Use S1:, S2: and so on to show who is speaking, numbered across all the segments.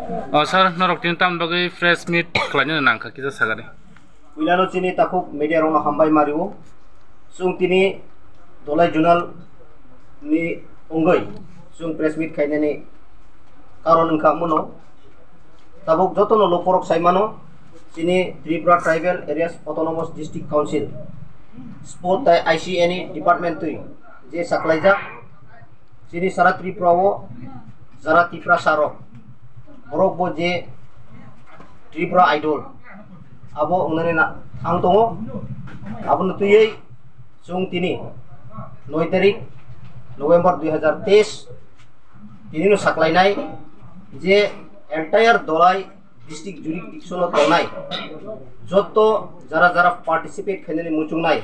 S1: Oh, sir, norok tin tam bagi fresh meat kelanya nangka kita sagari.
S2: Wilano chini takuk media rong hambai mariwo. Sung tini dolai junal ni unggai. Sung fresh meat kayaknya ni karon engkau mono. Tabuk joto no loporok saimano. Sini Tripura Tribal Areas Autonomous District Council. Sport tai ICA ni department tu. Je saklaijak. Sini Sarat Tripura wo Sarat Tripura Sarok. Borok bo je Tripura Idol. Abo unane na ang tongo. Abo nutuyay sung tini 9 tarik November 2023 tini no saklay nai je entire dolai district jurisdiction tonai. Joto jara participate kheneni muchung nai.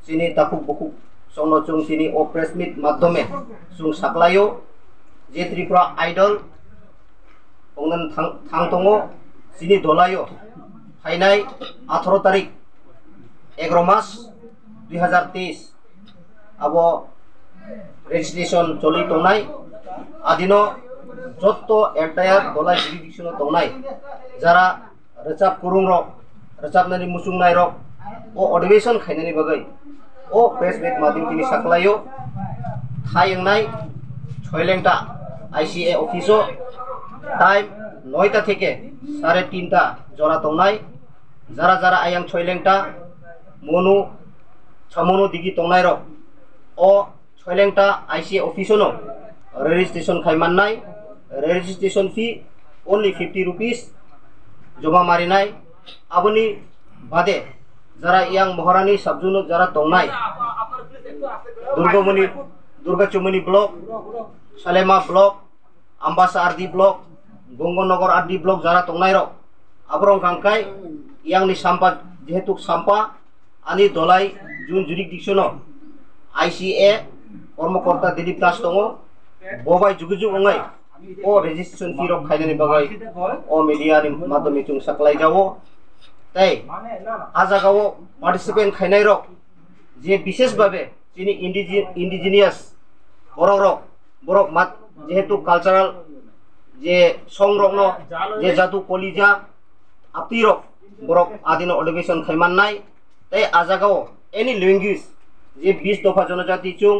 S2: Sini takuk bukuk sono chung sini o press meet madhome sung saklayo je Tripura Idol Pongnan thang tongo sini dolayo hainai 18 tarik 11 Mas 2023 abo registration choli tongnai adino joto entire dolai jurisdiction tongnai jara recap kurung rok recap nani musung nai rok o admission khainani bagai o press meet madim tini saklayo thayang nai choilengta ICA office time 9টা থেকে 3:30টা জরা তংনাই যারা আয়াং ছয়লেংটা মনু ছমনু দিগি তংনাই রক ও ছয়লেংটা ICA অফিসনো রেজিস্ট্রেশন খাইমাননাই রেজিস্ট্রেশন ফি only 50 rupees জমা মারিনাই আবনি বাদে যারা ইয়াং মহারানী সাবজুনো যারা তংনাই দুর্গাচুমনি block Salema block Ambasa Ardi Blok, Gonggonogor Ardi Blok jara tongnai rok abrong kangkai yang ni sampah jehetuk sampah ani dolai jun jurisdiction ICA kormokorta Dilip Das tongo bobai juguju ongai o registration fee rok khainani bagai o media ni madhome chung saklai jawo tai ajagao participant khainai rok je bishesh bhabe chini indigenous borok mat যেহেতু cultural যে সংরগ্ন যে জাদু কলিজা আপিরক বরক আদিন অডিবেশন খাইমান নাই তাই আজাগাও any language যে 20 দফা জনজাতি চুং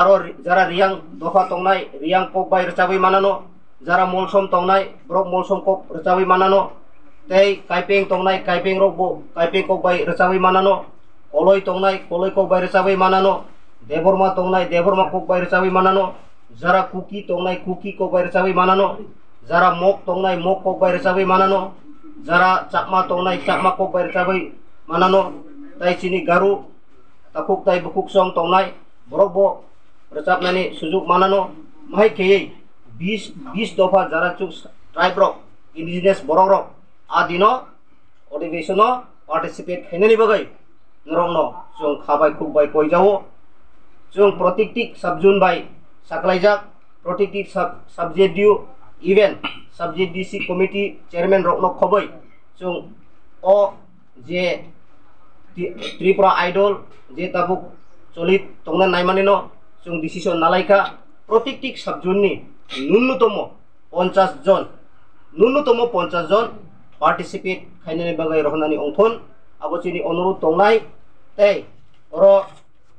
S2: আরো যারা রিয়াং দফা তংনাই রিয়াং কক বাই রচাবই মানানো যারা মলসম তংনাই বরক মলসম কক রচাবই মানানো তাই কাইপেং তংনাই কাইপেং রক বো কাইপেং কক বাই রচাবই মানানো কলই তংনাই কলই কক বাই রচাবই মানানো দেবরমা তংনাই দেবরমা কক বাই রচাবই মানানো Zara kuki tongnai kuki kok bayar cabai manano Zara mok tongnai mok kok bayar cabai manano Zara cakma tongnai cakma kok bayar cabai manano Tai sini garu takuk tai bukuk song tongnai borok bo recap nani sujuk manano mahai keye 20 dofa jara cuk tribe rok indigenous borok rok adino ଅଧିবেশনো participate khainani bagai norongno jong khabai khukbai koi jawo jong protiktik subjun bai saklaijak protective subjective event subject DC committee chairman rokno khobai chung o je Tripura Idol je tabuk cholit tongna naimanino chung decision nalaika protective subjunni ন্যূনতম 50 জন participate khainani bagai rohnani ongthon abochini onurut tongnai tei oro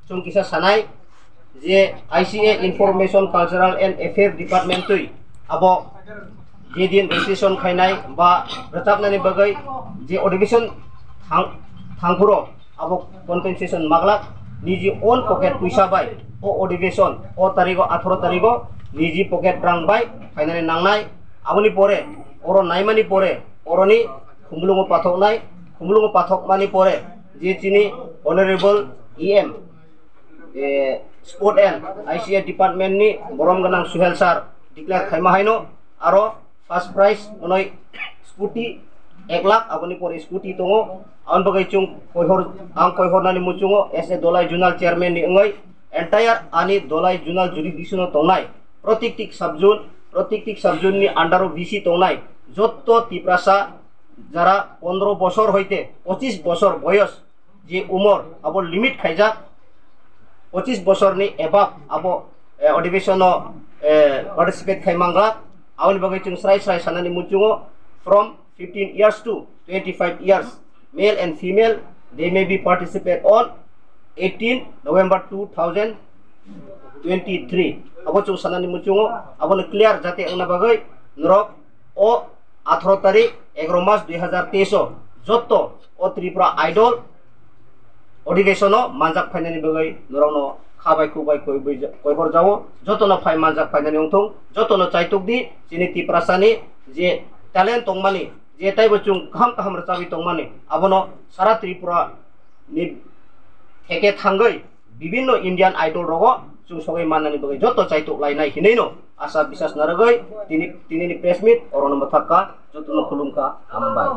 S2: chung kisa sanai যে ICA Information Cultural and Affair Department tui abo je din registration khainai ba recapnani bagai je audition thangpuro abo compensation maglak niji own pocket puisa bai o audition o tarigo 18 tarigo niji pocket rang bai khainani nangnai aboni pore oro naimani pore oroni khumlungo pathok mani pore je chini honorable EM Sport and ICA department ni borom ganang Suhel sar declare khaima haino aro first prize onoi scooty 1 lakh aboni pore scooty tongo aun bagai chung koihor nani muchungo SA dolai junal chairman ni ngai entire ani dolai junal jurisdiction tongnai protiktik subjun ni undero BC tongnai jotto tiprasa jara 15 বছর হইতে 25 বছর বয়স যে Umar abo limit khaijak 25 বছর ni above abo audition participate khaimangla Awal bagai cung serai sanani muncungo from 15 years to 25 years, male and female, they may be participate on 18 November 2023. Abo cung sanani muncungo, abo na clear jati ang nabagai norok o 18 tarik 11 Mas 2023 joto o Tripura Idol audition manjak fainani bagai norok no khabai kubai koi hor jawo joto no phai manjak fainani ongthong joto no chaituk di sini Tripura sani je talent tongmani je taibo chung kaham rachabi tongmani abono sara Tripura ni theke thangai bibinno Indian Idol rogo chung sogai manani bagai joto chaituk lainai hineino asa bisas naragai tini ni press meet orono mathakka joto no khulumka ambai